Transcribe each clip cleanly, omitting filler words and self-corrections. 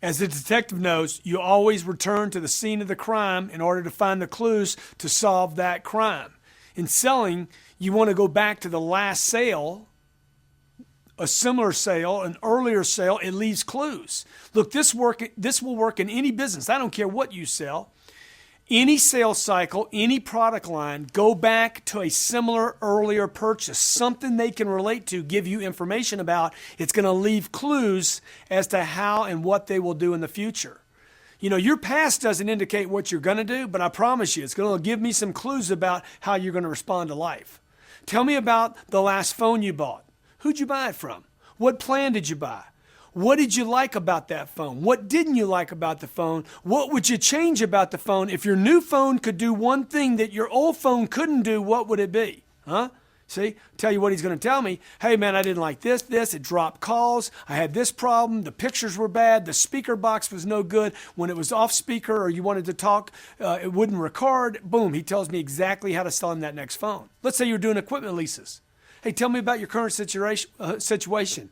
As the detective knows, you always return to the scene of the crime in order to find the clues to solve that crime. In selling, you want to go back to the last sale, a similar sale, an earlier sale. It leaves clues. Look, this will work in any business. I don't care what you sell. Any sales cycle, any product line, go back to a similar earlier purchase, something they can relate to, give you information about. It's going to leave clues as to how and what they will do in the future. You know, your past doesn't indicate what you're going to do, but I promise you, it's going to give me some clues about how you're going to respond to life. Tell me about the last phone you bought. Who'd you buy it from? What plan did you buy? What did you like about that phone? What didn't you like about the phone? What would you change about the phone? If your new phone could do one thing that your old phone couldn't do, what would it be? Huh? See, tell you what he's going to tell me. Hey man, I didn't like this, it dropped calls. I had this problem. The pictures were bad. The speaker box was no good. When it was off speaker or you wanted to talk, it wouldn't record. Boom, he tells me exactly how to sell him that next phone. Let's say you're doing equipment leases. Hey, tell me about your current situation.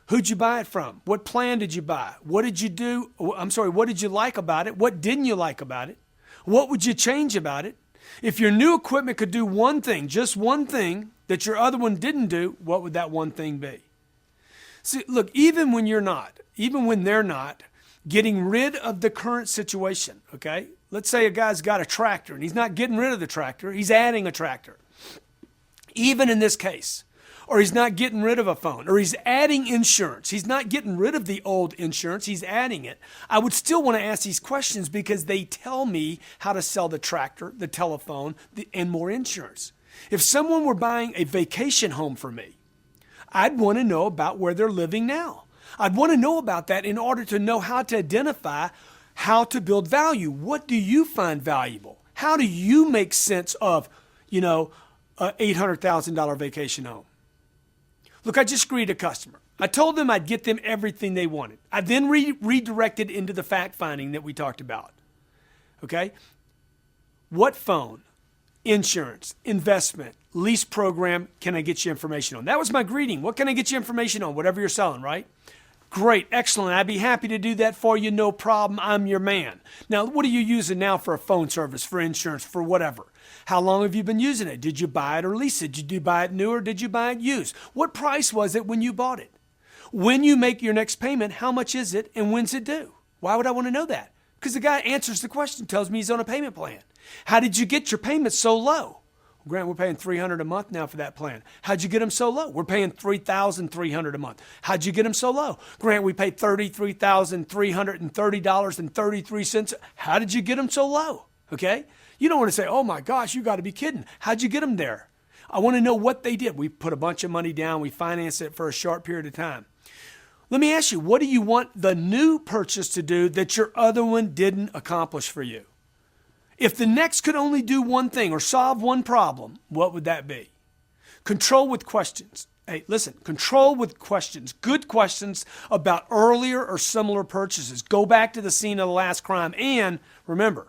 Who'd you buy it from? What plan did you buy? What did you do? What did you like about it? What didn't you like about it? What would you change about it? If your new equipment could do one thing, just one thing, that your other one didn't do, what would that one thing be? See, look, even when they're not, getting rid of the current situation, okay? Let's say a guy's got a tractor and he's not getting rid of the tractor, he's adding a tractor. Even in this case, or he's not getting rid of a phone, or he's adding insurance. He's not getting rid of the old insurance, he's adding it. I would still want to ask these questions because they tell me how to sell the tractor, the telephone, and more insurance. If someone were buying a vacation home for me, I'd want to know about where they're living now. I'd want to know about that in order to know how to identify how to build value. What do you find valuable? How do you make sense of, a $800,000 vacation home? Look, I just greeted a customer. I told them I'd get them everything they wanted. I then redirected into the fact finding that we talked about. Okay? What phone, insurance, investment, lease program can I get you information on? That was my greeting. What can I get you information on? Whatever you're selling, right? Great, excellent. I'd be happy to do that for you. No problem. I'm your man. Now, what are you using now for a phone service, for insurance, for whatever? How long have you been using it? Did you buy it or lease it? Did you buy it new or did you buy it used? What price was it when you bought it? When you make your next payment, how much is it and when's it due? Why would I want to know that? Because the guy answers the question, tells me he's on a payment plan. How did you get your payments so low? Grant, we're paying $300 a month now for that plan. How'd you get them so low? We're paying $3,300 a month. How'd you get them so low? Grant, we paid $33,330.33. How did you get them so low? Okay? You don't want to say, oh my gosh, you got to be kidding. How'd you get them there? I want to know what they did. We put a bunch of money down. We financed it for a short period of time. Let me ask you, what do you want the new purchase to do that your other one didn't accomplish for you? If the next could only do one thing or solve one problem, what would that be? Control with questions. Hey, listen, control with questions. Good questions about earlier or similar purchases. Go back to the scene of the last crime. And remember,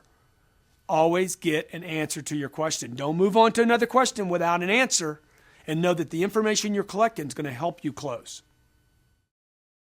always get an answer to your question. Don't move on to another question without an answer, and know that the information you're collecting is going to help you close.